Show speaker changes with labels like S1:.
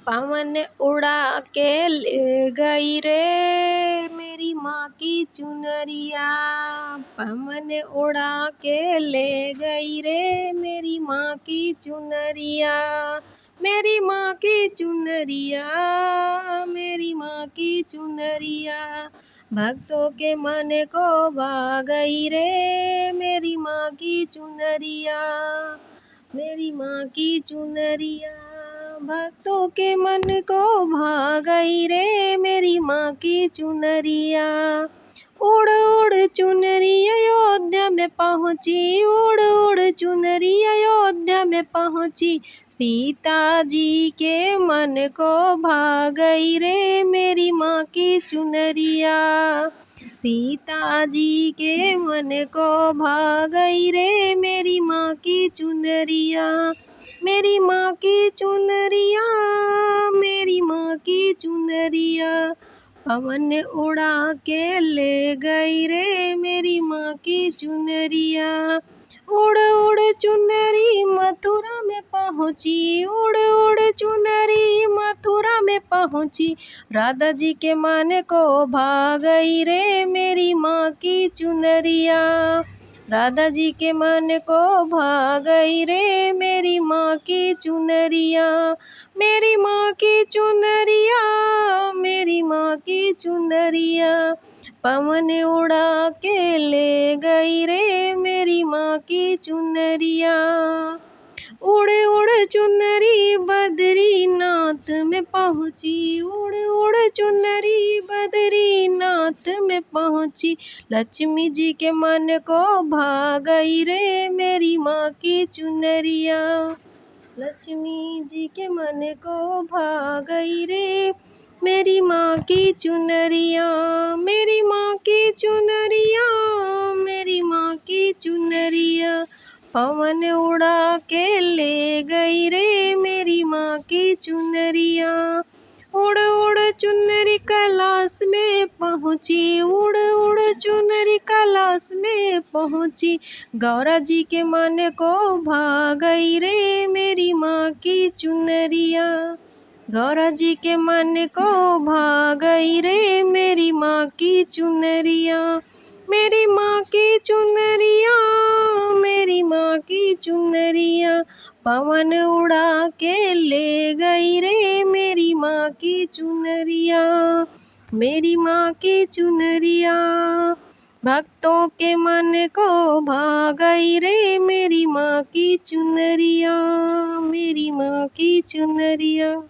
S1: पवन उड़ा के ले गई रे मेरी माँ की चुनरिया। पवन उड़ा के ले गई रे मेरी माँ की चुनरिया। मेरी माँ की चुनरिया, मेरी माँ की चुनरिया, भक्तों के मन को भा गई रे मेरी माँ की चुनरिया। मेरी माँ की चुनरिया भक्तों के मन को भा गई रे मेरी माँ की चुनरिया। उड़ उड़ चुनरी अयोध्या में पहुँची, उड़ उड़ चुनरी अयोध्या में पहुँची, सीता जी के मन को भा गई रे मेरी माँ की चुनरिया। सीता जी के मन को भा गई रे मेरी माँ की चुनरिया। मेरी माँ की चुनरिया, मेरी माँ की चुनरिया, पवन उड़ा के ले गई रे मेरी माँ की चुनरिया। उड़ उड़ चुनरी मथुरा में पहुँची, उड़ उड़ चुनरी मथुरा में पहुँची, राधा जी के मन को भा गई रे मेरी माँ की चुनरिया। राधा जी के मन को भा गई रे मेरी माँ की चुनरिया। मेरी माँ की चुनरिया, मेरी माँ की चुनरिया, पवन उड़ा के ले गई रे मेरी माँ की चुनरिया। उड़ उड़ चुनरी बद्रीनाथ में पहुँची, उड़ उड़ चुनरी बद्रीनाथ में पहुँची, लक्ष्मी जी के मन को भा गई रे मेरी माँ की चुनरिया। लक्ष्मी जी के मन को भा गई रे मेरी माँ की चुनरिया। मेरी माँ की चुनरिया, मेरी माँ की चुनरिया, पवन उड़ा के ले गई रे मेरी माँ की चुनरिया। उड़ उड़ चुनरी कैलाश में पहुँची, उड़ उड़ चुनरी कैलाश में पहुँची, गौरा जी के मन को भा गई रे मेरी माँ की चुनरिया। गौरा जी के मन को भा गई रे मेरी माँ की चुनरिया। मेरी माँ की चुनरिया, मेरी माँ की चुनरिया, पवन उड़ा के ले गई रे मेरी माँ की चुनरिया। मेरी माँ की चुनरिया भक्तों के मन को भा गई रे मेरी माँ की चुनरिया। मेरी माँ की चुनरिया।